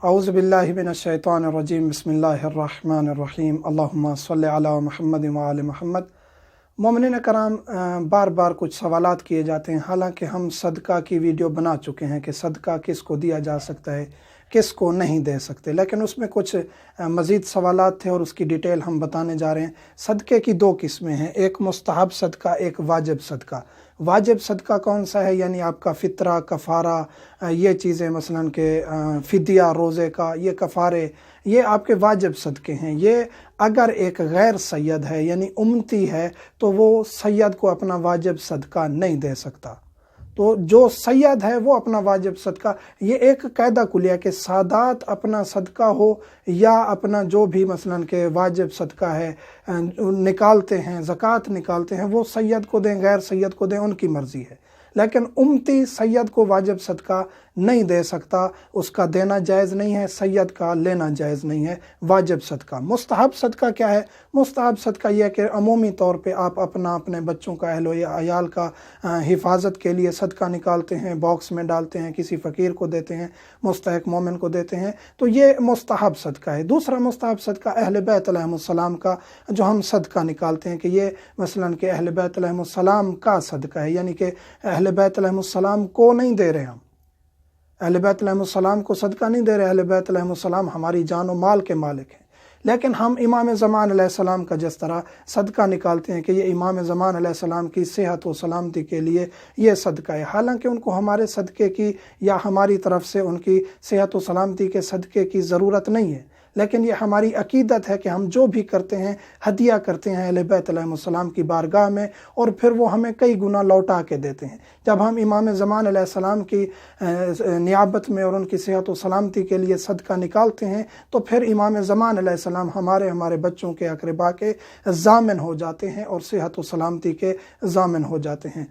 अऊज़ु बिल्लाहि मिनश्शैतानिर्रजीम बिस्मिल्लाहिर्रहमानिर्रहीम अल्लाहुम्मा सल्लि अला मुहम्मद व आले मुहम्मद। मोमिनीन कराम, बार बार कुछ सवालात किए जाते हैं। हालांकि हम सदका की वीडियो बना चुके हैं कि सदका किसको दिया जा सकता है, किसको नहीं दे सकते, लेकिन उसमें कुछ मज़ीद सवालात थे और उसकी डिटेल हम बताने जा रहे हैं। सदक़े की दो किस्में हैं, एक मुस्तहब सदका, एक वाजिब सदका। वाजिब सदका कौन सा है, यानी आपका फ़ितरा, कफ़ारा, ये चीज़ें मसलन के फ़िदिया, रोज़े का, ये कफ़ारे, ये आपके वाजिब सदक़े हैं। ये अगर एक गैर सैयद है यानी उम्मती है तो वो सैयद को अपना वाजिब सदका नहीं दे सकता। तो जो सैयद है वो अपना वाजिब सदका, ये एक कायदा कुलिया कि सादात अपना सदका हो या अपना जो भी मसलन के वाजिब सदका है निकालते हैं, ज़कात निकालते हैं, वो सैयद को दें, गैर सैयद को दें, उनकी मर्ज़ी है। लेकिन उम्मती सैयद को वाजिब सदका नहीं दे सकता, उसका देना जायज़ नहीं है, सैयद का लेना जायज़ नहीं है वाजिब सदका। मुस्तहब सदका क्या है? मुस्तहब सदका यह कि अमूमी तौर पे आप अपने बच्चों का, अहलो या अयाल का हिफाजत के लिए सदका निकालते हैं, बॉक्स में डालते हैं, किसी फ़कीर को देते हैं, मुस्तहिक मोमिन को देते हैं, तो ये मुस्तहब सदका है। दूसरा मुस्तहब सदका अहले बैत अलैहिमुस्सलाम का जो हम सदका निकालते हैं कि ये मसलन के अहले बैत अलैहिमुस्सलाम का सदका है, यानी कि अहले बैत अलैहिमुस्सलाम को नहीं दे रहे हम, अहले बैत अलैहिमुस्सलाम को सदका नहीं दे रहे। अहले बैत अलैहिमुस्सलाम हमारी जान और माल के मालिक हैं, लेकिन हम इमाम ज़मान अलैहिस्सलाम का जिस तरह सदका निकालते हैं कि ये इमाम ज़मान अलैहिस्सलाम की सेहत व सलामती के लिए ये सदका है। हालांकि उनको हमारे सदक़े की या हमारी तरफ से उनकी सेहत व सलामती के सदक़े की ज़रूरत नहीं है, लेकिन ये हमारी अकीदत है कि हम जो भी करते हैं हदिया करते हैं अहले बैत अलैहिस्सलाम की बारगाह में, और फिर वो हमें कई गुना लौटा के देते हैं। जब हम इमाम ज़मान अलैहिस्सलाम की नियाबत में और उनकी सेहत व सलामती के लिए सदका निकालते हैं तो फिर इमाम ज़मान अलैहिस्सलाम हमारे बच्चों के, अक़रबा के ज़ामिन हो जाते हैं और सेहत व सलामती के ज़ामिन हो जाते हैं।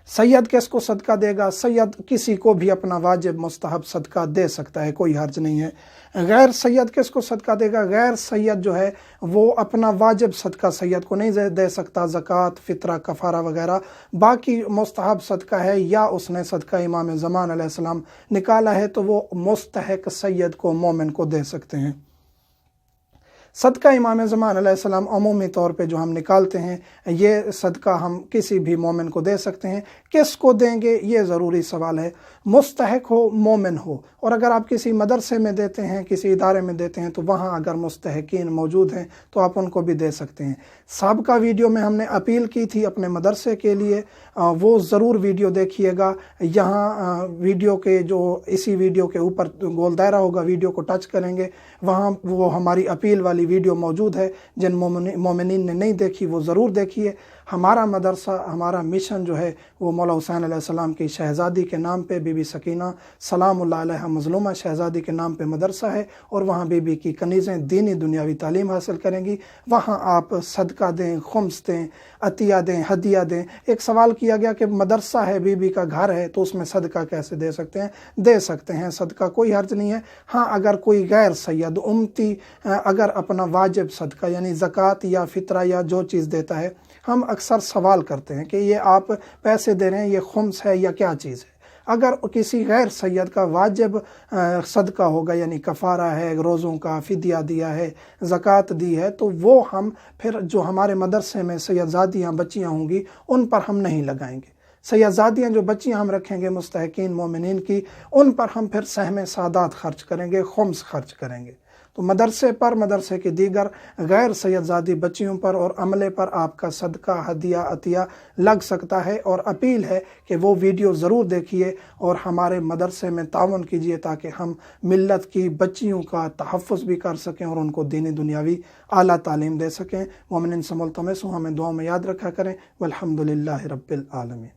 सैयद किसको सदका देगा? सैयद किसी को भी अपना वाजिब मुस्तहब सदका दे सकता है, कोई हर्ज नहीं है। गैर सैयद किसको सदका देगा? गैर सैयद जो है वो अपना वाजिब सदका सैयद को नहीं दे सकता, ज़कात, फ़ितरा, कफ़ारा वगैरह। बाकी मुस्तहब सदका है या उसने सदका इमाम ज़मान अलैहिस्सलाम निकाला है तो वो मुस्तहिक सैयद को, मोमिन को दे सकते हैं। सदका इमाम ज़मान अलैहिस्सलाम अमूमी तौर पे जो हम निकालते हैं, ये सदका हम किसी भी मोमिन को दे सकते हैं। किसको देंगे ये ज़रूरी सवाल है। मुस्तहिक हो, मोमिन हो, और अगर आप किसी मदरसे में देते हैं, किसी इदारे में देते हैं, तो वहाँ अगर मुस्तहिकीन मौजूद हैं तो आप उनको भी दे सकते हैं। साबिक़ा वीडियो में हमने अपील की थी अपने मदरसे के लिए, वो ज़रूर वीडियो देखिएगा। यहाँ वीडियो के जो इसी वीडियो के ऊपर गोल दायरा होगा, वीडियो को टच करेंगे, वहाँ वो हमारी अपील वाली वीडियो मौजूद है। जिन मोमिनीन ने नहीं देखी वो ज़रूर देखिए। हमारा मदरसा, हमारा मिशन जो है वो मौला हुसैन अलैहिस्सलाम की शहज़ादी के नाम पे, बीबी सकीना सलामुल्लाह अलैहा मज़लूमा शहज़ादी के नाम पे मदरसा है, और वहाँ बीबी की कनीज़ें दीनी दुनियावी तालीम हासिल करेंगी। वहाँ आप सदका दें, खुम्स दें, अतिया दें, हदिया दें। एक सवाल किया गया कि मदरसा है, बीबी का घर है, तो उसमें सदका कैसे दे सकते हैं? दे सकते हैं सदका, कोई हर्ज नहीं है। हाँ, अगर कोई गैर सैयद उम्मती अगर अपना वाजिब सदका यानी ज़कात या फ़ितरा या जो चीज़ देता है, हम अक्सर सवाल करते हैं कि ये आप पैसे दे रहे हैं, ये खुम्स है या क्या चीज़ है। अगर किसी गैर सैयद का वाजिब सदका होगा, यानी कफ़ारा है, रोज़ों का फ़िदिया दिया है, ज़कात दी है, तो वो हम फिर जो हमारे मदरसे में सैयदज़ादियाँ बच्चियाँ होंगी उन पर हम नहीं लगाएंगे। सैयदज़ादियाँ जो बच्चियाँ हम रखेंगे मुस्तहिकीन मोमिनीन की, उन पर हम फिर सहम सादात खर्च करेंगे, खुम्स खर्च करेंगे। तो मदरसे पर, मदरसे की दीगर गैर सैयदज़ादी बच्चियों पर और अमले पर आपका सदका, हदिया, अतिया लग सकता है। और अपील है कि वो वीडियो ज़रूर देखिए और हमारे मदरसे में तावन कीजिए ताकि हम मिल्लत की बच्चियों का तहफ़्फ़ुज़ भी कर सकें और उनको दीनी दुनियावी आला तालीम दे सकें। मोमिनीन से मुल्तमस हूँ, हमें दुआ में याद रखा करें। वल्हम्दुलिल्लाहि रब्बिल आलमीन।